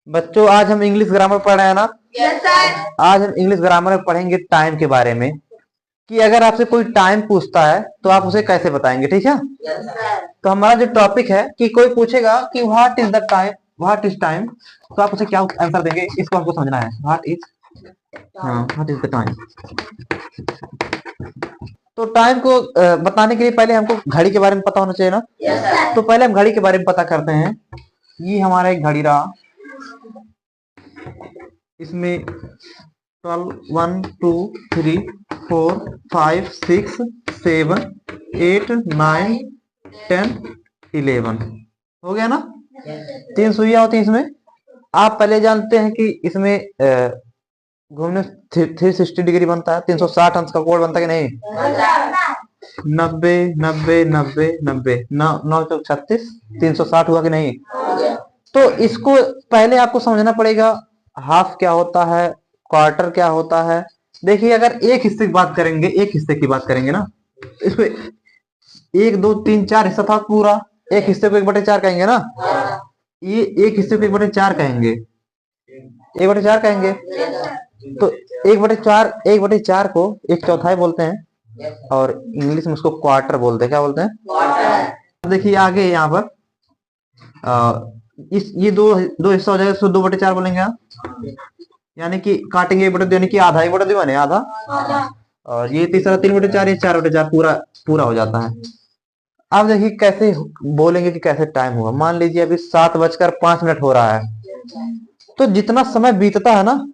बच्चों आज हम इंग्लिश ग्रामर पढ़ रहे हैं ना। Yes sir. आज हम इंग्लिश ग्रामर में पढ़ेंगे टाइम के बारे में कि अगर आपसे कोई टाइम पूछता है तो आप उसे कैसे बताएंगे, ठीक है। Yes sir. तो हमारा जो टॉपिक है कि कोई पूछेगा कि what is the time, what is time, तो आप उसे क्या आंसर देंगे, इसको हमको समझना है। What is the time. तो टाइम को बताने के लिए पहले हमको घड़ी के बारे में पता होना चाहिए ना। Yes sir. तो पहले हम घड़ी के बारे में पता करते हैं। ये हमारा एक घड़ी रहा, इसमें 12, 1, 2, 3, 4, 5, 6, 7, 8, 9, 10, 11 हो गया ना। 3 सुइयां होती हैं इसमें। आप पहले जानते हैं कि इसमें घूमने 360 डिग्री बनता है, 360 अंश का कोण बनता है कि नहीं। 90, 90, 90, 90, 9 चौक 36, 360 हुआ कि नहीं। तो इसको पहले आपको समझना पड़ेगा हाफ क्या होता है, क्वार्टर क्या होता है। देखिए अगर एक हिस्से की बात करेंगे, एक हिस्से की बात करेंगे ना, इसमें 1, 2, 3, 4 हिस्सा था पूरा, एक हिस्से को 1/4 कहेंगे ना। ये एक हिस्से को 1/4 कहेंगे, 1/4 कहेंगे। तो 1/4, 1/4 को 1/4 बोलते हैं और इंग्लिश में उसको क्वार्टर बोलते हैं। क्या बोलते हैं? देखिए आगे यहाँ पर इस ये दो हिस्सा हो जाएगा, इसको 2/4 बोलेंगे आप। यानी कि काटेंगे 1/2 यानी कि आधा, 1/2 बने आधा। और ये तीसरा 3/4, ये 4/4 पूरा पूरा हो जाता है। अब देखिए कैसे बोलेंगे कि कैसे टाइम हुआ। मान लीजिए अभी 7:05 हो रहा है, तो जितना समय बीतता है ना,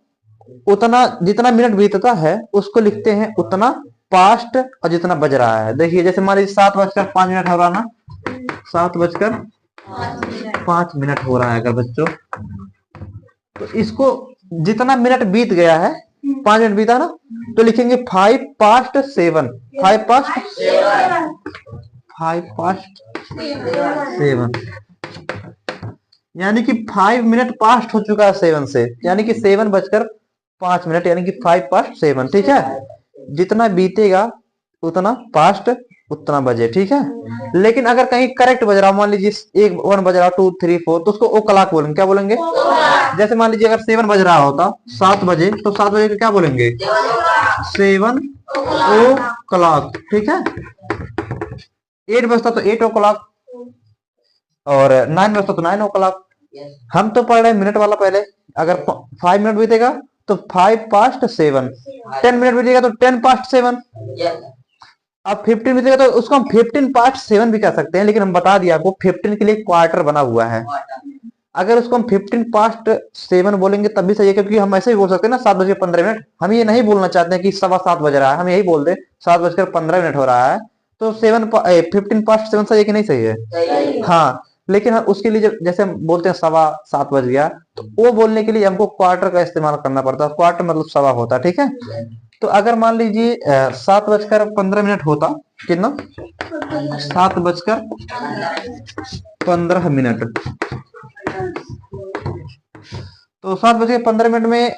उतना जितना मिनट बीतता है उसको लिखते हैं उतना पास्ट, और जितना बज रहा है। देखिए जैसे मान लीजिए 7:05 हो रहा ना, 7:05 हो रहा है अगर बच्चों, तो इसको जितना मिनट बीत गया है, 5 मिनट बीता ना, तो लिखेंगे 5 past 7, 5 past 7, यानी कि 5 मिनट पास्ट हो चुका है 7 से, यानी कि 7:05 यानी कि 5 past 7, ठीक है। जितना बीतेगा उतना पास्ट उतना बजे, ठीक है। लेकिन अगर कहीं करेक्ट बज रहा, मान लीजिए 1 बज रहा, 2, 3, 4, तो उसको ओ क्लॉक बोलेंगे। क्या बोलेंगे? जैसे मान लीजिए अगर 7 बज रहा होता, 7 बजे, तो 7 बजे को क्या बोलेंगे? 7 ओ क्लॉक, ठीक है। 8 बजता तो 8 ओ क्लॉक, और 9 बजता तो 9 ओ क्लॉक। हम तो पढ़ रहे हैं मिनट वाला पहले। अगर 5 मिनट बीतेगा तो 5 past 7, 10 मिनट बीतेगा तो 10 past 7। अब 15 बीतेगा तो उसको हम 15 past 7 भी कह सकते हैं, लेकिन हम बता दिया आपको 15 के लिए क्वार्टर बना हुआ है। अगर उसको हम 15 past 7 बोलेंगे तब भी सही है, क्योंकि हम ऐसे ही बोल सकते हैं ना 7:15। हम ये नहीं बोलना चाहते हैं कि 7:15 बज रहा है, हम यही बोल दे 7:15 हो रहा है, तो 15 past 7 सही है कि नहीं सही है? हाँ, लेकिन हम उसके लिए जैसे हम बोलते हैं 7:15 बज गया, तो वो बोलने के लिए हमको क्वार्टर का इस्तेमाल करना पड़ता है। क्वार्टर मतलब सवा होता है, ठीक है। तो अगर मान लीजिए 7:15 होता, कितना? 7:15। तो 7:15 में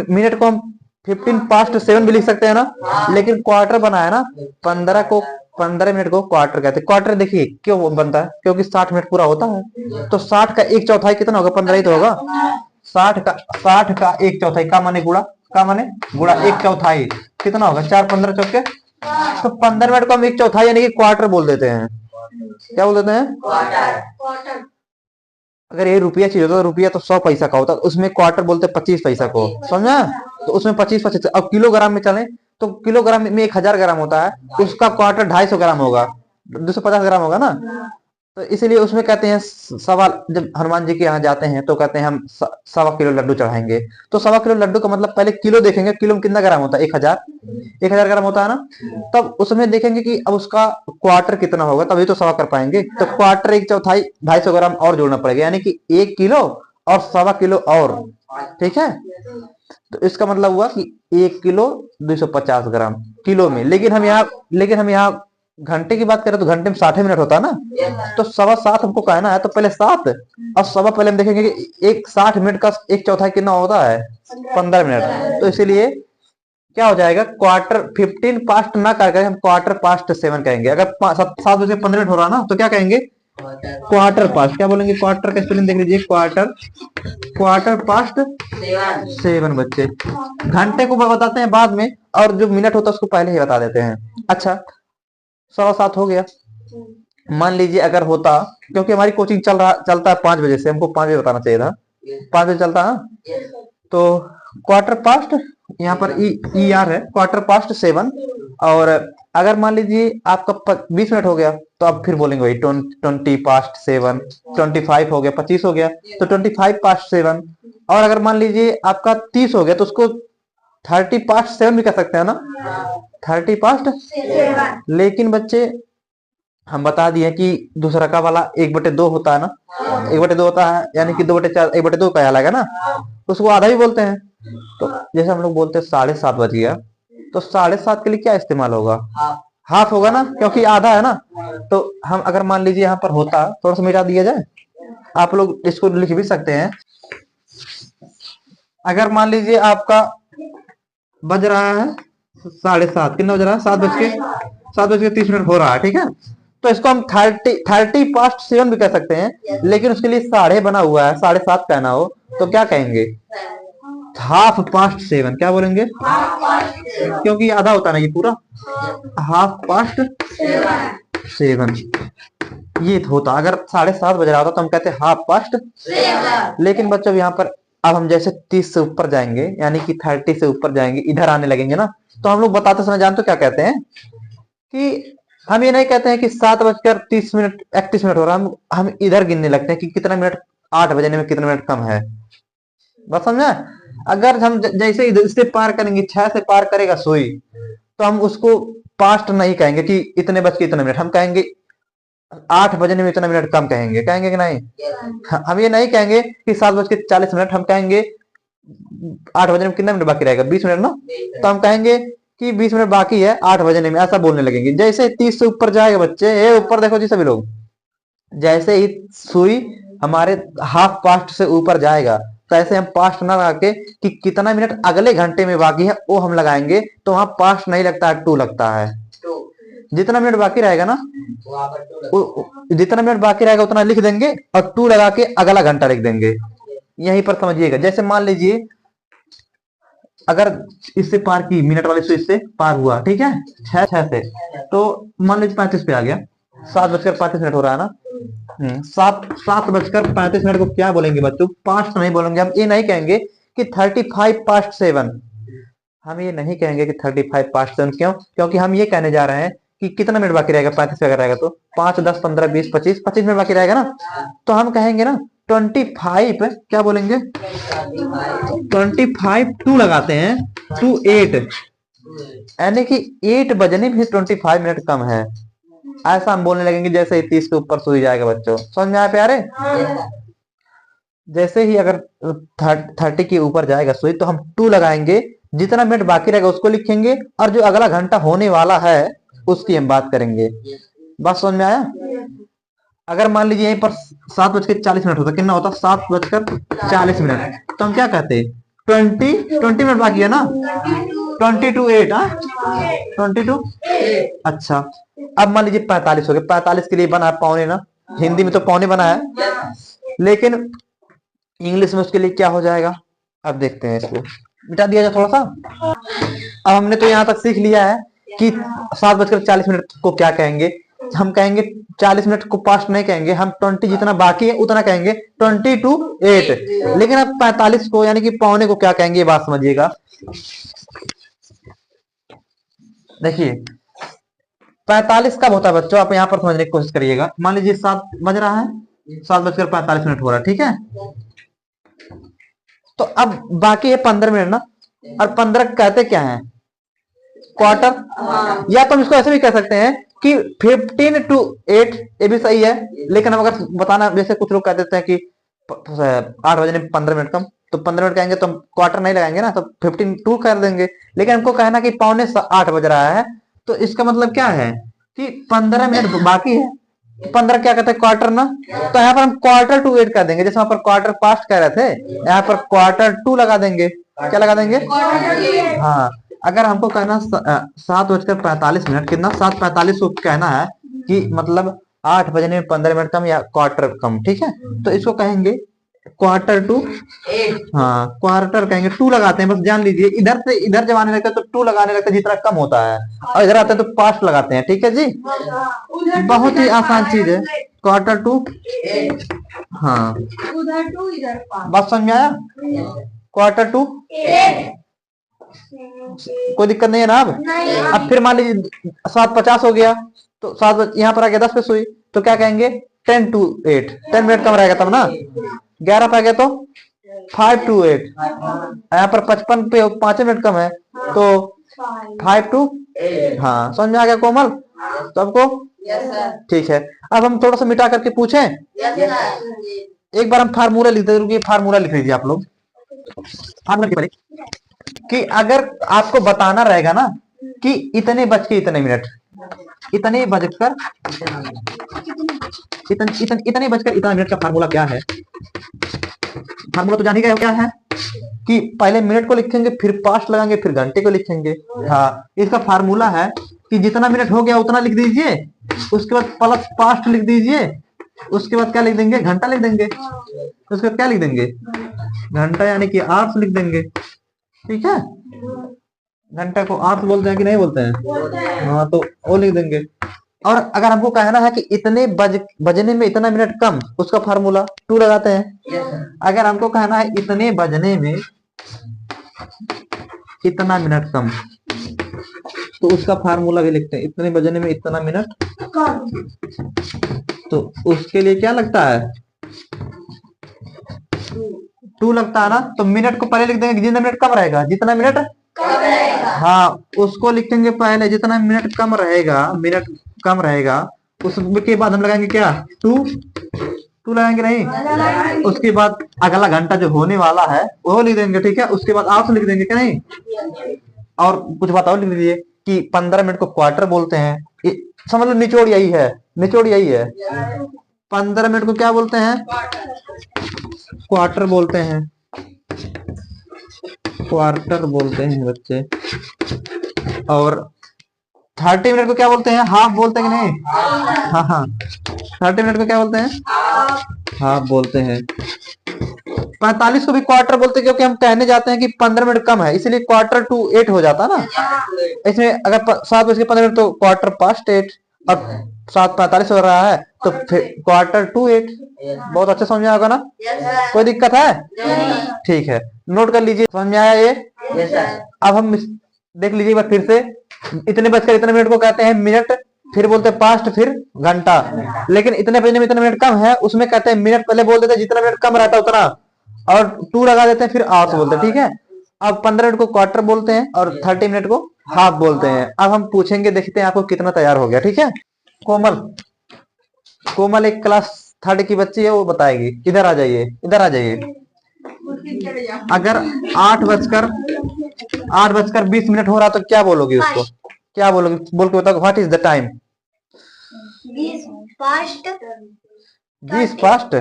मिनट को हम 15 past 7 भी लिख सकते हैं ना, लेकिन क्वार्टर बना है ना, 15 मिनट को क्वार्टर कहते हैं। क्वार्टर देखिए क्यों बनता है, क्योंकि 60 मिनट पूरा होता है। तो 60 का 1/4 कितना होगा? 15 ही तो होगा। 60 का 1/4 का माने गुड़ा, का माने गुड़ा 1/4 कितना होगा? 4 15 चौके। तो 15 मिनट को हम 1/4 यानी कि क्वार्टर बोल देते हैं। क्या बोल देते हैं? क्वार्टर। अगर ये रुपया चीज होता तो रुपया तो 100 पैसा का होता, उसमें क्वार्टर बोलते 25 पैसा को, समझा। तो उसमें 25 अब किलोग्राम में चले तो किलोग्राम में 1000 ग्राम होता है, उसका क्वार्टर 250 ग्राम होगा, 250 ग्राम होगा ना। तो इसीलिए उसमें कहते हैं सवा, जब हनुमान जी के यहाँ जाते हैं तो कहते हैं हम 1.25 किलो लड्डू चढ़ाएंगे। तो 1.25 किलो लड्डू का मतलब पहले किलो देखेंगे, किलो में कितना ग्राम होता है? 1000 ग्राम होता है ना। तब उसमें देखेंगे कि अब उसका क्वार्टर कितना होगा, तभी तो सवा कर पाएंगे। तो क्वार्टर 1/4 250 ग्राम और जोड़ना पड़ेगा, यानी कि 1 किलो और 1.25 किलो और, ठीक है। तो इसका मतलब हुआ कि 1 किलो 250 ग्राम किलो में। लेकिन हम यहाँ घंटे की बात करें तो घंटे में 60 मिनट होता है ना। तो 7.25 हमको कहना है, तो पहले 7 और सवा पहले हम देखेंगे कि एक 60 मिनट का 1/4 कितना होता है? 15 मिनट। तो इसीलिए क्या हो जाएगा? क्वार्टर 15 पास्ट ना करके हम क्वार्टर पास्ट 7 कहेंगे। अगर 7:15 हो रहा ना, तो क्या कहेंगे? क्वार्टर पास्ट, क्या बोलेंगे क्वार्टर का स्पेलिंग देख लीजिए, क्वार्टर पास्ट 7 बच्चे। घंटे को बताते हैं बाद में, और जो मिनट होता है उसको पहले ही बता देते हैं। अच्छा 7:15 हो गया। मान लीजिए अगर होता, क्योंकि हमारी कोचिंग चलता है 5 बजे से, हमको 5 बजे बताना चाहिए था, 5 बजे चलता है। तो क्वार्टर पास्ट, यहाँ पर ई आर है, क्वार्टर पास्ट 7। और अगर मान लीजिए आपका 20 मिनट हो गया तो आप फिर बोलेंगे वही 20 पास्ट 7, 25 हो गया, 25 हो गया तो 25 पास्ट 7। और अगर मान लीजिए आपका 30 हो गया तो उसको 30 पास्ट 7 भी कह सकते हैं ना, 30 पास्ट। लेकिन बच्चे हम बता दिए कि दूसरा का वाला 1/2 होता है ना, 1/2 होता है, यानी कि 2/4, 1/2 का अलग है ना, उसको आधा भी बोलते हैं। तो जैसे हम लोग बोलते हैं 7:30 बज गया, तो 7:30 के लिए क्या इस्तेमाल होगा, हाफ होगा ना, क्योंकि आधा है ना। तो हम अगर मान लीजिए यहाँ पर होता, थोड़ा सा मिटा दिया जाए, आप लोग इसको लिख भी सकते हैं। अगर मान लीजिए आपका बज रहा है 7:30, कितना बज रहा है, 7:30 हो रहा है, ठीक है। तो इसको हम 30 पास्ट 7 भी कह सकते हैं, लेकिन उसके लिए साढ़े बना हुआ है, 7:30 कहना हो तो क्या कहेंगे, हाफ पास्ट 7, क्या बोलेंगे, क्योंकि आधा होता ना ये पूरा, हाफ पास्ट 7 ये होता। अगर 7:30 बज रहा होता तो हम कहते हाफ पास्ट 7। लेकिन बच्चों यहाँ पर अब हम जैसे 30 से ऊपर जाएंगे, यानी कि 30 से ऊपर जाएंगे, इधर आने लगेंगे ना, तो हम लोग बताते समय जानते क्या कहते हैं, कि हम ये नहीं कहते हैं कि 7:30 31 मिनट हो रहा है, हम इधर गिनने लगते हैं कि कितना मिनट, 8 बजने में कितना मिनट कम है। बस समझा। अगर हम जैसे इससे पार करेंगे, 6 से पार करेगा सुई, तो हम उसको पास्ट नहीं कहेंगे कि इतने बज के इतने मिनट, हम कहेंगे 8 बजने में इतना मिनट कम, कहेंगे कि नहीं। हम ये नहीं कहेंगे कि 7:40, हम कहेंगे 8 बजने में कितना मिनट बाकी रहेगा, 20 मिनट ना, तो हम कहेंगे कि 20 मिनट बाकी है 8 बजने में, ऐसा बोलने लगेंगे। जैसे 30 से ऊपर जाएगा बच्चे, ये ऊपर देखो जी सभी लोग, जैसे ही सुई हमारे हाफ पास्ट से ऊपर जाएगा, तो ऐसे हम पास्ट ना लगा के कि कितना मिनट अगले घंटे में बाकी है वो हम लगाएंगे, तो वहां पास्ट नहीं लगता है, टू लगता है। जितना मिनट बाकी रहेगा ना, जितना मिनट बाकी रहेगा उतना लिख देंगे, और टू लगा के अगला घंटा लिख देंगे। यहीं पर समझिएगा। जैसे मान लीजिए अगर इससे पार की, मिनट वाले स्विच से पार हुआ, ठीक है, 6 से, तो मान लीजिए 35 पे आ गया, 7:35 हो रहा है ना, 7:35 को क्या बोलेंगे बच्चों, पास्ट नहीं बोलेंगे। हम ये नहीं कहेंगे कि 35 पास्ट 7, हम ये नहीं कहेंगे कि 35 पास्ट 7, क्यों, क्योंकि हम ये कहने जा रहे हैं कि कितना मिनट बाकी रहेगा, 35 अगर रहेगा तो 5, 10, 15, 20, 25 मिनट बाकी रहेगा ना, तो हम कहेंगे ना 25, क्या बोलेंगे, 25 टू लगाते हैं, 8, यानी कि 8 बजने में 25 मिनट कम है, ऐसा हम बोलने लगेंगे। जैसे ही 30 के ऊपर सुई जाएगा बच्चों, समझ में आया प्यारे। जैसे ही अगर 30 के ऊपर जाएगा सुई, तो हम 2 लगाएंगे, जितना मिनट बाकी रहेगा उसको लिखेंगे, और जो अगला घंटा होने वाला है उसकी हम बात करेंगे। बात समझ में आया। अगर मान लीजिए यहीं पर 7:40 होता, कितना होता, 7:40, तो हम क्या कहते हैं, 20 मिनट बाकी है ना, 22:08, 22। अच्छा अब मान लीजिए 45 हो गया, 45 के लिए बना है पौने ना, हिंदी में तो पौने बना है, लेकिन इंग्लिश में उसके लिए क्या हो जाएगा, अब देखते हैं, इसको मिटा दिया जाए थोड़ा सा। अब हमने तो यहाँ तक सीख लिया है कि 7:40 को क्या कहेंगे, हम कहेंगे 40 मिनट को पास्ट नहीं कहेंगे, हम 20 जितना बाकी है उतना कहेंगे, 22:08। लेकिन अब 45 को यानी कि पौने को क्या कहेंगे, ये बात समझिएगा। देखिए 45 कब होता है बच्चों, आप यहाँ पर समझने की कोशिश करिएगा। मान लीजिए 7 बज रहा है, 7:45 हो रहा है, ठीक है। तो अब बाकी है 15 मिनट ना, और 15 कहते क्या है, क्वार्टर, या तो हम इसको ऐसे भी कह सकते हैं कि 15:08, ये भी सही है। लेकिन हम अगर बताना, जैसे कुछ लोग कह देते हैं कि 8 बजने में 15 मिनट कम, तो 15 मिनट कहेंगे तो हम क्वार्टर नहीं लगाएंगे ना, तो 15:02 कर देंगे। लेकिन हमको कहना कि 7:45 बज रहा है, तो इसका मतलब क्या है कि 15 मिनट बाकी है, 15 क्या कहते हैं, क्वार्टर ना, तो यहाँ पर हम Q2 कर देंगे। जैसे वहां पर क्वार्टर पास्ट कह रहे थे, यहाँ पर Q2 लगा देंगे। क्या लगा देंगे, हाँ। अगर हमको कहना 7:45, कितना 7:45 को कहना है कि मतलब 8 बजने में 15 मिनट कम या क्वार्टर कम, ठीक है। तो इसको कहेंगे क्वार्टर टू 8। हाँ, क्वार्टर कहेंगे, 2 लगाते हैं, बस जान लीजिए इधर से इधर जब आने लगता है तो 2 लगाने लगता है जितना कम होता है, और इधर आता है तो पास्ट लगाते हैं, ठीक है जी। बहुत ही आसान चीज है, क्वार्टर टू 8। हाँ, उधर 2 इधर 5, बात समझ में आया? क्वार्टर टू 8, कोई दिक्कत नहीं है ना? अब फिर मान लीजिए 7:50 हो गया, तो 7 यहाँ पर आ गया 10 पे सुई, तो क्या कहेंगे 10 to 8, 10 मिनट कम रहेगा तब ना। 11 पे आ गया तो 5 to 8, यहाँ पर 55 पे 5 मिनट कम है तो 5 to 8। हाँ, समझ में आ गया कोमल सबको? ठीक है। अब हम थोड़ा सा मिटा करके पूछें। एक बार हम फार्मूला लिख दे, रुकिए फार्मूला लिख लीजिए आप लोग। फार्मूला लिख पहले कि अगर आपको बताना रहेगा ना कि इतने बज के इतने मिनट, इतने बजकर इतने बजकर इतना मिनट का फार्मूला क्या है? फार्मूला तो जान ही गए हो क्या है कि पहले मिनट को लिखेंगे, फिर पास्ट लगाएंगे, फिर घंटे को लिखेंगे। हाँ, इसका फार्मूला है कि जितना मिनट हो गया उतना लिख दीजिए, उसके बाद प्लस पास्ट लिख दीजिए, उसके बाद क्या लिख देंगे? घंटा लिख देंगे। उसके बाद क्या लिख देंगे? घंटा यानी कि आवर्स लिख देंगे, ठीक है। घंटा को आवर्स बोलते हैं कि नहीं बोलते हैं? हाँ, तो वो लिख देंगे। और अगर हमको कहना है कि इतने बजने में इतना मिनट कम, उसका फार्मूला 2 लगाते हैं। अगर हमको कहना है इतने बजने में इतना मिनट कम, तो उसका फार्मूला भी लिखते हैं, इतने बजने में इतना मिनट कम। तो उसके लिए क्या लगता है? 2 लगता है ना। तो मिनट को पहले लिख देंगे जितना मिनट कम रहेगा, जितना मिनट कम रहेगा। हाँ, उसको लिखेंगे पहले जितना मिनट कम रहेगा, मिनट कम रहेगा, उसके बाद हम लगाएंगे क्या? 2 लगाएंगे नहीं। उसके बाद अगला घंटा जो होने वाला है वो लिख देंगे, ठीक है। उसके बाद आप लिख देंगे क्या नहीं। और कुछ बात और लिख दीजिए कि 15 मिनट को क्वार्टर बोलते हैं। समझ लो निचोड़ यही है, निचोड़ यही है। 15 मिनट को क्या बोलते हैं? क्वार्टर बोलते हैं, क्वार्टर बोलते हैं बच्चे। और 30 मिनट को क्या बोलते हैं? हाफ बोलते हैं कि नहीं? हाँ हाँ, 30 मिनट को क्या बोलते हैं? हाफ बोलते हैं। 45 को भी क्वार्टर बोलते हैं, क्योंकि हम कहने जाते हैं कि 15 मिनट कम है, इसलिए क्वार्टर टू 8 हो जाता ना। इसमें अगर 7:15 तो क्वार्टर पास्ट 8, अब 7:45 हो रहा है तो फिर क्वार्टर टू 8। बहुत अच्छा समझ में आएगा ना? कोई दिक्कत है? ठीक है, नोट कर लीजिए। समझ में आया ये? अब हम देख लीजिए एक बार फिर से। इतने बजकर इतने मिनट को कहते हैं मिनट, फिर बोलते हैं पास्ट, फिर घंटा। लेकिन इतने बजने में इतने मिनट कम है, उसमें कहते हैं मिनट, पहले बोल देते हैं जितना मिनट कम रहता है उतना, और 2 लगा देते हैं, फिर आवर्स बोलते हैं, ठीक है। अब 15 मिनट को क्वार्टर बोलते हैं और 30 मिनट को हाफ बोलते हैं। अब हम पूछेंगे, देखते हैं आपको कितना तैयार हो गया, ठीक है। कोमल, कोमल एक क्लास 3rd की बच्ची है, वो बताएगी। इधर आ जाइए, इधर आ जाइए। अगर 8:20 मिनट हो रहा तो क्या बोलोगी उसको? क्या बोलोगी? बोल के बताओ, what is the time? 20 past 20 past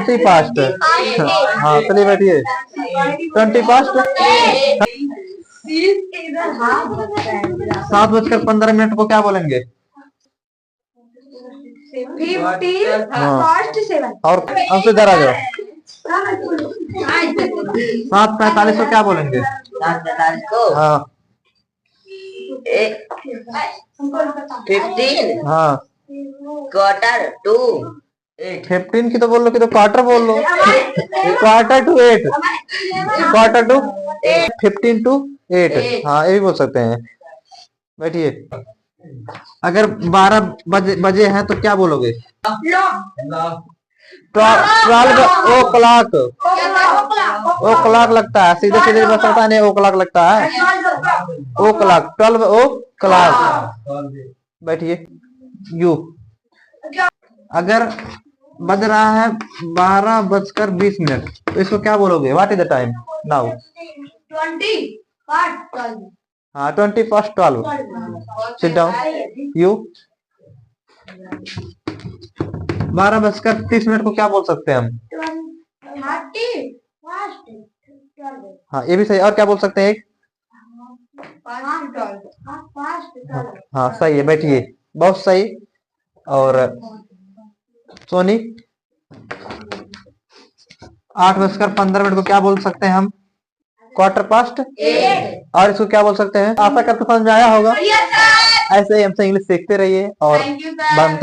20 past. हाँ, चलिए बैठिए। 20 पास्ट 7:15 को क्या बोलेंगे? 15 पास्ट 7। और हमसे इधर आ जाओ। 7:45 को क्या बोलेंगे? 7:45 को हाँ 15 हाँ, क्वार्टर टू 8। 15 की तो बोल लो कि तो क्वार्टर बोल लो। Quarter to 8, quarter to 15 to 8। हाँ, ये भी बोल सकते हैं। बैठिए। अगर 12 बजे हैं तो क्या बोलोगे? 12 ओ क्लॉक। ओ क्लॉक लगता है, सीधे सीधे बस होता नहीं, ओ क्लॉक लगता है। ओ क्लॉक, 12 ओ क्लॉक। बैठिए। यू, अगर बज रहा है 12:20 तो इसको क्या बोलोगे? What is the time now? 20 past 12। हाँ, 20 past 12। Sit down. यू, 12:30 को क्या बोल सकते हैं हम? 30 पास्ट 12। हाँ, ये भी सही। और क्या बोल सकते हैं? एक पास्ट 12। हाँ, सही है। बैठिए, बहुत सही। और सोनी 8:15 को क्या बोल सकते हैं हम? 8:15। और इसको क्या बोल सकते हैं? आशा करते समझ में आया होगा। ऐसे ही हमसे इंग्लिश सीखते रहिए और बनते